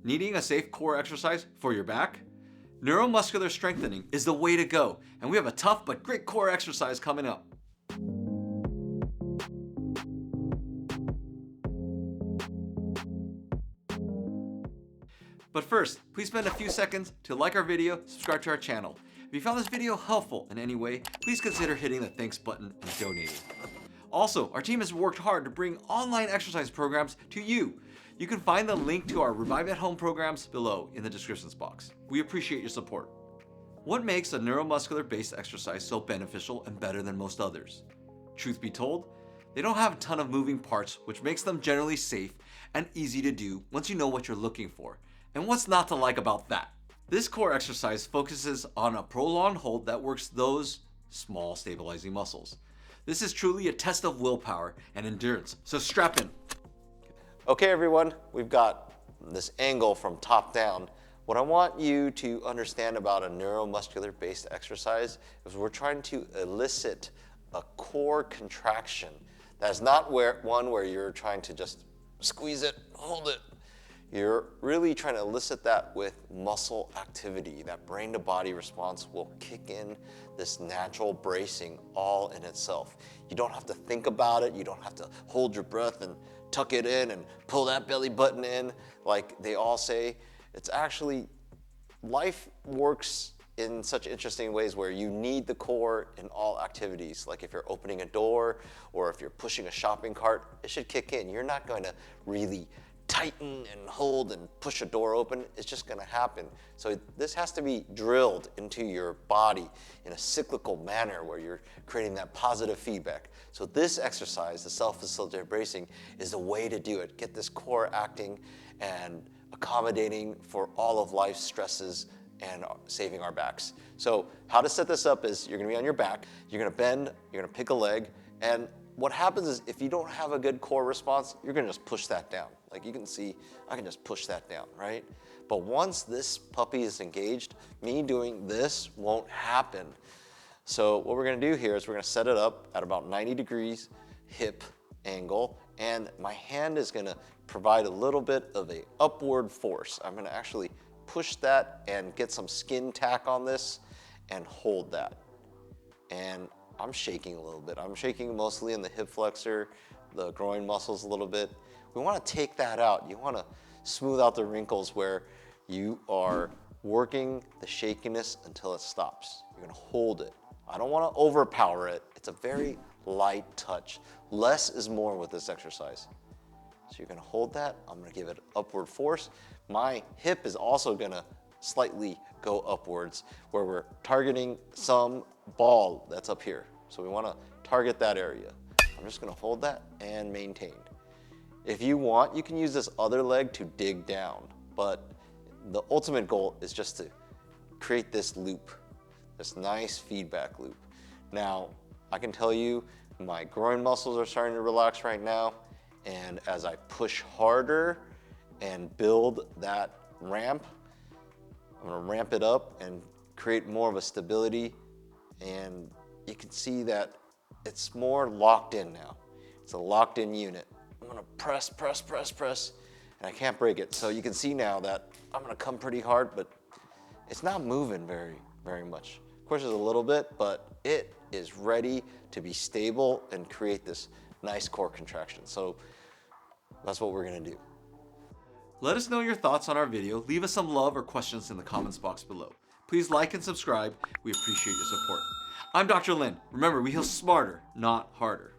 Needing a safe core exercise for your back? Neuromuscular strengthening is the way to go, and we have a tough but great core exercise coming up. But first, please spend a few seconds to like our video, subscribe to our channel. If you found this video helpful in any way, please consider hitting the thanks button and donating. Also, our team has worked hard to bring online exercise programs to you. You can find the link to our Revive at Home programs below in the descriptions box. We appreciate your support. What makes a neuromuscular-based exercise so beneficial and better than most others? Truth be told, they don't have a ton of moving parts, which makes them generally safe and easy to do once you know what you're looking for. And what's not to like about that? This core exercise focuses on a prolonged hold that works those small stabilizing muscles. This is truly a test of willpower and endurance, so strap in. Okay everyone, we've got this angle from top down. What I want you to understand about a neuromuscular based exercise is we're trying to elicit a core contraction. That's not one where you're trying to just squeeze it, hold it. You're really trying to elicit that with muscle activity. That brain to body response will kick in this natural bracing all in itself. You don't have to think about it. You don't have to hold your breath and tuck it in and pull that belly button in like they all say. It's actually, life works in such interesting ways where you need the core in all activities. Like if you're opening a door or if you're pushing a shopping cart, it should kick in. You're not going to really tighten and hold and push a door open. It's just going to happen. So this has to be drilled into your body in a cyclical manner where you're creating that positive feedback. So this exercise, the self-facilitated bracing, is the way to do it. Get this core acting and accommodating for all of life's stresses and saving our backs. So how to set this up is you're going to be on your back, you're going to bend, you're going to pick a leg, and what happens is if you don't have a good core response, you're going to just push that down. Like you can see, I can just push that down, right? But once this puppy is engaged, me doing this won't happen. So what we're going to do here is we're going to set it up at about 90 degrees hip angle, and my hand is going to provide a little bit of a upward force. I'm going to actually push that and get some skin tack on this and hold that. And I'm shaking a little bit. I'm shaking mostly in the hip flexor, the groin muscles a little bit. We want to take that out. You want to smooth out the wrinkles where you are working the shakiness until it stops. You're going to hold it. I don't want to overpower it. It's a very light touch. Less is more with this exercise. So you're going to hold that. I'm going to give it upward force. My hip is also going to slightly go upwards where we're targeting some ball that's up here. So we want to target that area. I'm just going to hold that and maintain. If you want, you can use this other leg to dig down, but the ultimate goal is just to create this loop, this nice feedback loop. Now, I can tell you my groin muscles are starting to relax right now, and as I push harder and build that ramp, I'm going to ramp it up and create more of a stability, and you can see that it's more locked in now. It's a locked in unit. I'm going to press, press, press, press, and I can't break it. So you can see now that I'm going to come pretty hard, but it's not moving very much. Of course, there's a little bit, but it is ready to be stable and create this nice core contraction. So that's what we're going to do. Let us know your thoughts on our video. Leave us some love or questions in the comments box below. Please like and subscribe. We appreciate your support. I'm Dr. Lin. Remember, we heal smarter, not harder.